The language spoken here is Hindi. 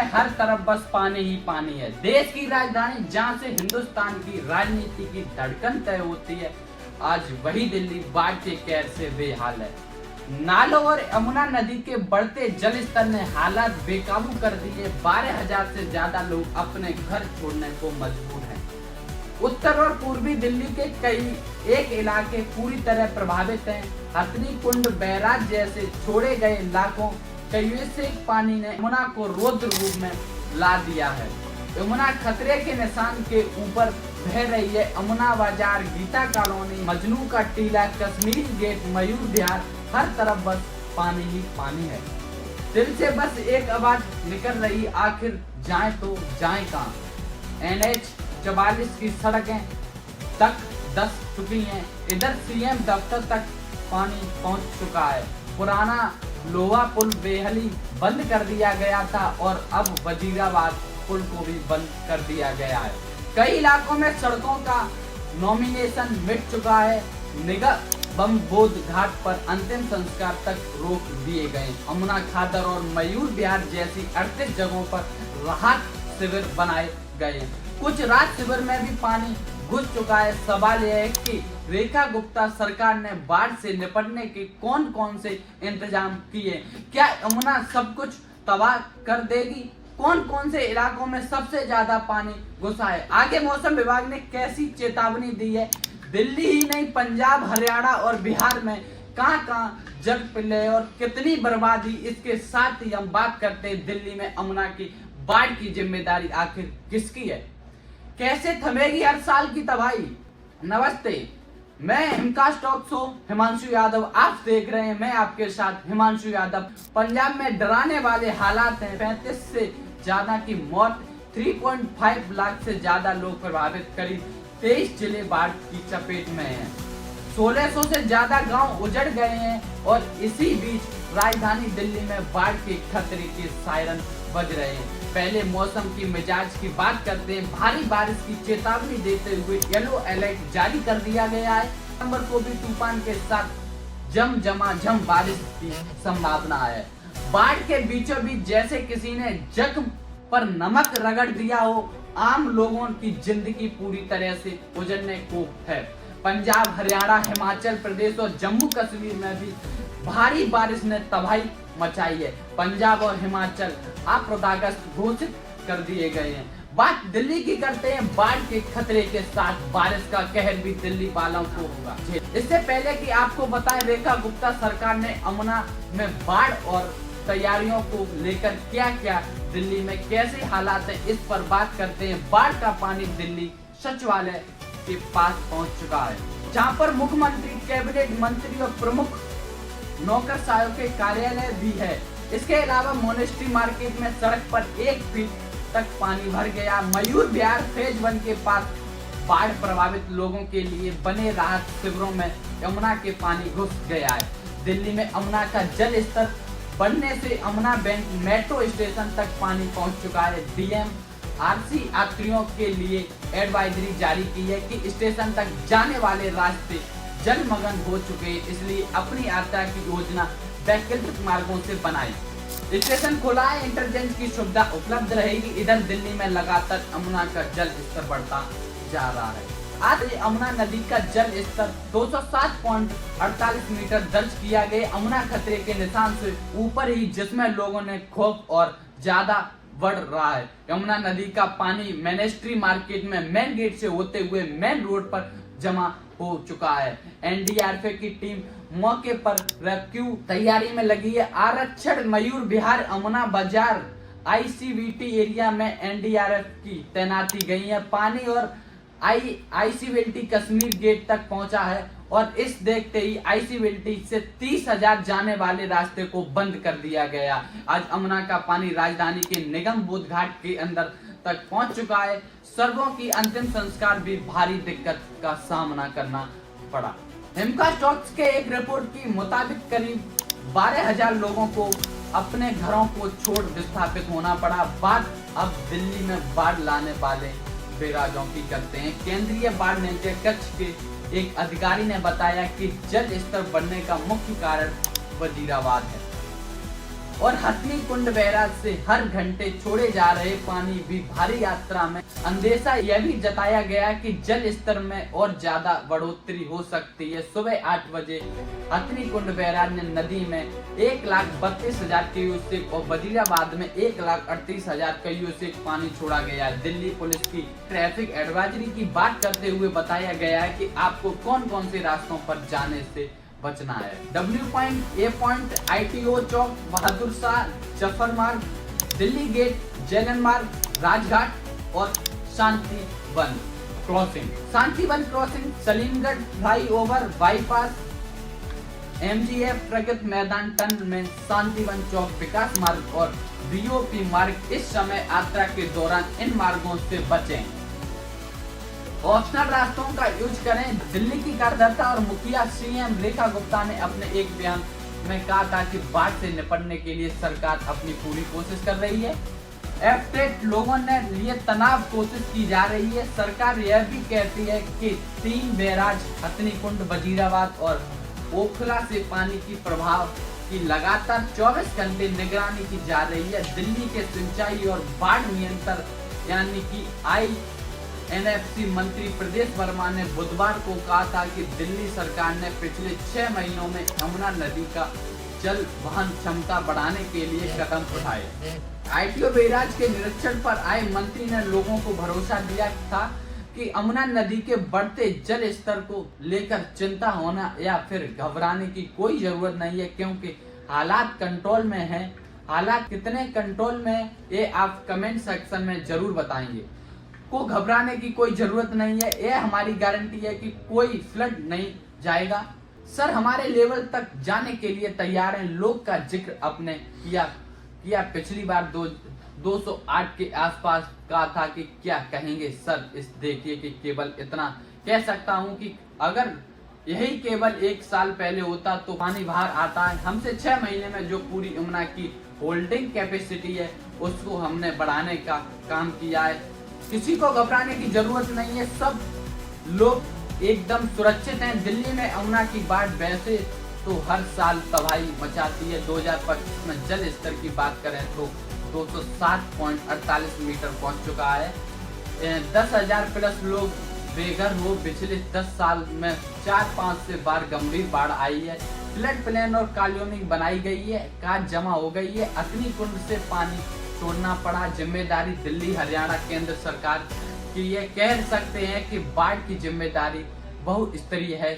में हर तरफ बस पानी ही पानी है। देश की राजधानी जहां से हिंदुस्तान की राजनीति की धड़कन तय होती है, आज वही दिल्ली बाढ़ के कहर से बेहाल है। नालों और यमुना नदी के बढ़ते जल स्तर ने हालात बेकाबू कर दिए। 12,000 से ज्यादा लोग अपने घर छोड़ने को मजबूर हैं। उत्तर और पूर्वी दिल्ली के कई एक इलाके पूरी तरह प्रभावित हैं। हथनी कुंड, बैराज जैसे छोड़े गए इलाकों से पानी ने यमुना को रौद्र रूप में ला दिया है। यमुना खतरे के निशान के ऊपर बह रही है। यमुना बाजार, गीता कॉलोनी, मजनू का टीला, कश्मीरी गेट, मयूर विहार, हर तरफ बस पानी ही पानी है। दिल से बस एक आवाज निकल रही, आखिर जाए तो जाए कहाँ। NH 44 की सड़कें तक धंस चुकी हैं। इधर CM दफ्तर तक पानी पहुंच चुका है। पुराना लोहा पुल बेहली बंद कर दिया गया था और अब वजीराबाद पुल को भी बंद कर दिया गया है। कई इलाकों में सड़कों का नॉमिनेशन मिट चुका है। निगम बोध घाट पर अंतिम संस्कार तक रोक दिए गए। यमुना खादर और मयूर विहार जैसी 38 जगहों पर राहत शिविर बनाए गए। कुछ राहत शिविर में भी पानी घुस चुका है। सवाल यह है कि रेखा गुप्ता सरकार ने बाढ़ से निपटने के कौन कौन से इंतजाम किए? क्या यमुना सब कुछ तबाह कर देगी? कौन कौन से इलाकों में सबसे ज्यादा पानी घुसा है? आगे मौसम विभाग ने कैसी चेतावनी दी है? दिल्ली ही नहीं, पंजाब, हरियाणा और बिहार में कहां जल पिले और कितनी बर्बादी, इसके साथ ही हम बात करते हैं दिल्ली में यमुना की बाढ़ की जिम्मेदारी आखिर किसकी है? कैसे थमेगी हर साल की तबाही? नमस्ते, मैं हिमकास्ट टॉक शो हिमांशु यादव, आप देख रहे हैं। मैं आपके साथ हिमांशु यादव। पंजाब में डराने वाले हालात हैं। 35 से ज्यादा की मौत, 3.5 लाख से ज्यादा लोग प्रभावित, करीब 23 जिले बाढ़ की चपेट में हैं। 1600 से ज्यादा गांव उजड़ गए हैं और इसी बीच राजधानी दिल्ली में बाढ़ के खतरे के सायरन बज रहे हैं। पहले मौसम की मिजाज की बात करते हैं। भारी बारिश की चेतावनी देते हुए येलो अलर्ट जारी कर दिया गया है। नवंबर को भी तूफान के साथ झमाझम बारिश की संभावना है। बाढ़ के बीचों बीच जैसे किसी ने जख्म पर नमक रगड़ दिया हो। आम लोगों की जिंदगी पूरी तरह से उजड़ने को है। पंजाब, हरियाणा, हिमाचल प्रदेश और जम्मू कश्मीर में भी भारी बारिश ने तबाही मचाई है। पंजाब और हिमाचल आपदाग्रस्त घोषित कर दिए गए हैं। बात दिल्ली की करते हैं। बाढ़ के खतरे के साथ बारिश का कहर भी दिल्ली वालों को होगा। इससे पहले कि आपको बताएं रेखा गुप्ता सरकार ने यमुना में बाढ़ और तैयारियों को लेकर क्या क्या दिल्ली में कैसे हालात है, इस पर बात करते हैं। बाढ़ का पानी दिल्ली सचिवालय के पास पहुंच चुका है, जहां पर मुख्यमंत्री, कैबिनेट मंत्री और प्रमुख नौकरशाहों के कार्यालय भी है। इसके अलावा मोनेस्ट्री मार्केट में सड़क पर 1 फीट तक पानी भर गया। मयूर विहार फेज 1 के पास बाढ़ प्रभावित लोगों के लिए बने राहत शिविरों में यमुना के पानी घुस गया है। दिल्ली में यमुना का जल स्तर बढ़ने से यमुना बैंक मेट्रो स्टेशन तक पानी पहुंच चुका है। DMRC यात्रियों के लिए एडवाइजरी जारी की है कि स्टेशन तक जाने वाले रास्ते जलमग्न हो चुके हैं, इसलिए अपनी यात्रा की योजना वैकल्पिक मार्गों से बनाएं। स्टेशन खुला है, इंटरचेंज की सुविधा उपलब्ध रहेगी। इधर दिल्ली में लगातार यमुना का जल स्तर बढ़ता जा रहा है। आज यमुना नदी का जल स्तर 207.48 मीटर दर्ज किया गया। यमुना खतरे के निशान से ऊपर ही, जिसमें लोगों ने खौफ और ज्यादा बढ़ रहा है। यमुना नदी का पानी मोनेस्ट्री मार्केट में मेन गेट से होते हुए मेन रोड पर जमा हो चुका है। NDRF की टीम मौके पर रेस्क्यू तैयारी में लगी है। आरक्षण मयूर विहार, यमुना बाजार, ICVT एरिया में NDRF की तैनाती गई है। पानी और ICVT कश्मीर गेट तक पहुंचा है और इस देखते ही ICVT से 30,000 जाने वाले रास्ते को बंद कर दिया गया। आज यमुना का पानी राजधानी के निगम बोध घाट के अंदर तक पहुंच चुका है। सर्वों की अंतिम संस्कार भी भारी दिक्कत का सामना करना पड़ा। हिमकास्ट टॉक्स के एक रिपोर्ट के मुताबिक करीब 12,000 लोगों को अपने घरों को छोड़ विस्थापित होना पड़ा। बात अब दिल्ली में बाढ़ लाने वाले बेराजों की करते हैं। केंद्रीय बाढ़ नियंत्रण कक्ष के एक अधिकारी ने बताया कि जल स्तर बढ़ने का मुख्य कारण वजीराबाद है। और हथनी कुंड बैराज से हर घंटे छोड़े जा रहे पानी भी भारी मात्रा में अंदेशा यह भी जताया गया कि जल स्तर में और ज्यादा बढ़ोतरी हो सकती है। सुबह 8 बजे हथनी कुंड बैराज ने नदी में 1,32,000 क्यूसेक और वजीराबाद में 1,38,000 क्यूसेक पानी छोड़ा गया है। दिल्ली पुलिस की ट्रैफिक एडवाइजरी की बात करते हुए बताया गया है कि आपको कौन कौन से रास्तों पर जाने से बचना है। W point, A point, ITO चौक, बहादुर शाह, जफर मार्ग, दिल्ली गेट, जैनन मार्ग, राजघाट और Shantivan crossing. Shantivan crossing, Salimgarh flyover, bypass, MGF Pragati Maidan tunnel में शांतिवन चौक, विकास मार्ग और BOP मार्ग। इस समय यात्रा के दौरान इन मार्गों से बचें। ऑप्शनल रास्तों का यूज करें। दिल्ली की कार्यकर्ता और मुखिया CM रेखा गुप्ता ने अपने एक बयान में कहा था कि बाढ़ से निपटने के लिए सरकार अपनी पूरी कोशिश कर रही है। एफ्टेट लोगों ने लिए तनाव कोशिश की जा रही है। सरकार यह भी कहती है कि 3 बैराज हथनी कुंड, वजीराबाद और ओखला से पानी की प्रभाव की लगातार 24 घंटे निगरानी की जा रही है। दिल्ली के सिंचाई और बाढ़ नियंत्रण यानी कि INFC मंत्री प्रदेश वर्मा ने बुधवार को कहा था कि दिल्ली सरकार ने पिछले 6 महीनों में यमुना नदी का जल वहन क्षमता बढ़ाने के लिए कदम उठाए। ITO बैराज के निरीक्षण पर आए मंत्री ने लोगों को भरोसा दिया था कि यमुना नदी के बढ़ते जल स्तर को लेकर चिंता होना या फिर घबराने की कोई जरूरत नहीं है, क्योंकि हालात कंट्रोल में हैं। हालात कितने कंट्रोल में है ये आप कमेंट सेक्शन में जरूर बताएंगे। को घबराने की कोई जरूरत नहीं है, यह हमारी गारंटी है कि कोई फ्लड नहीं जाएगा। सर हमारे लेवल तक जाने के लिए तैयार हैं। लोग का जिक्र आपने किया पिछली बार 208 के आसपास कहा था कि क्या कहेंगे सर। इस देखिए कि केवल इतना कह सकता हूं कि अगर यही केवल 1 साल पहले होता तो पानी बाहर आता है। हमसे 6 महीने में जो पूरी यमुना की होल्डिंग कैपेसिटी है उसको हमने बढ़ाने का काम किया है। किसी को घबराने की जरूरत नहीं है, सब लोग एकदम सुरक्षित हैं। दिल्ली में यमुना की बाढ़ वैसे तो हर साल तबाही मचाती है। 2025 में जल स्तर की बात करें तो 207.48 मीटर पहुंच चुका है। 10,000 प्लस लोग बेघर हो। पिछले 10 साल में 4-5 से बार गंभीर बाढ़ आई है। फ्लड प्लान और कॉलोनी बनाई गई है, काज जमा हो गई है। हथनी कुंड से पानी छोड़ना पड़ा। जिम्मेदारी दिल्ली, हरियाणा, केंद्र सरकार की। ये कह सकते हैं कि बाढ़ की जिम्मेदारी बहुस्तरीय है।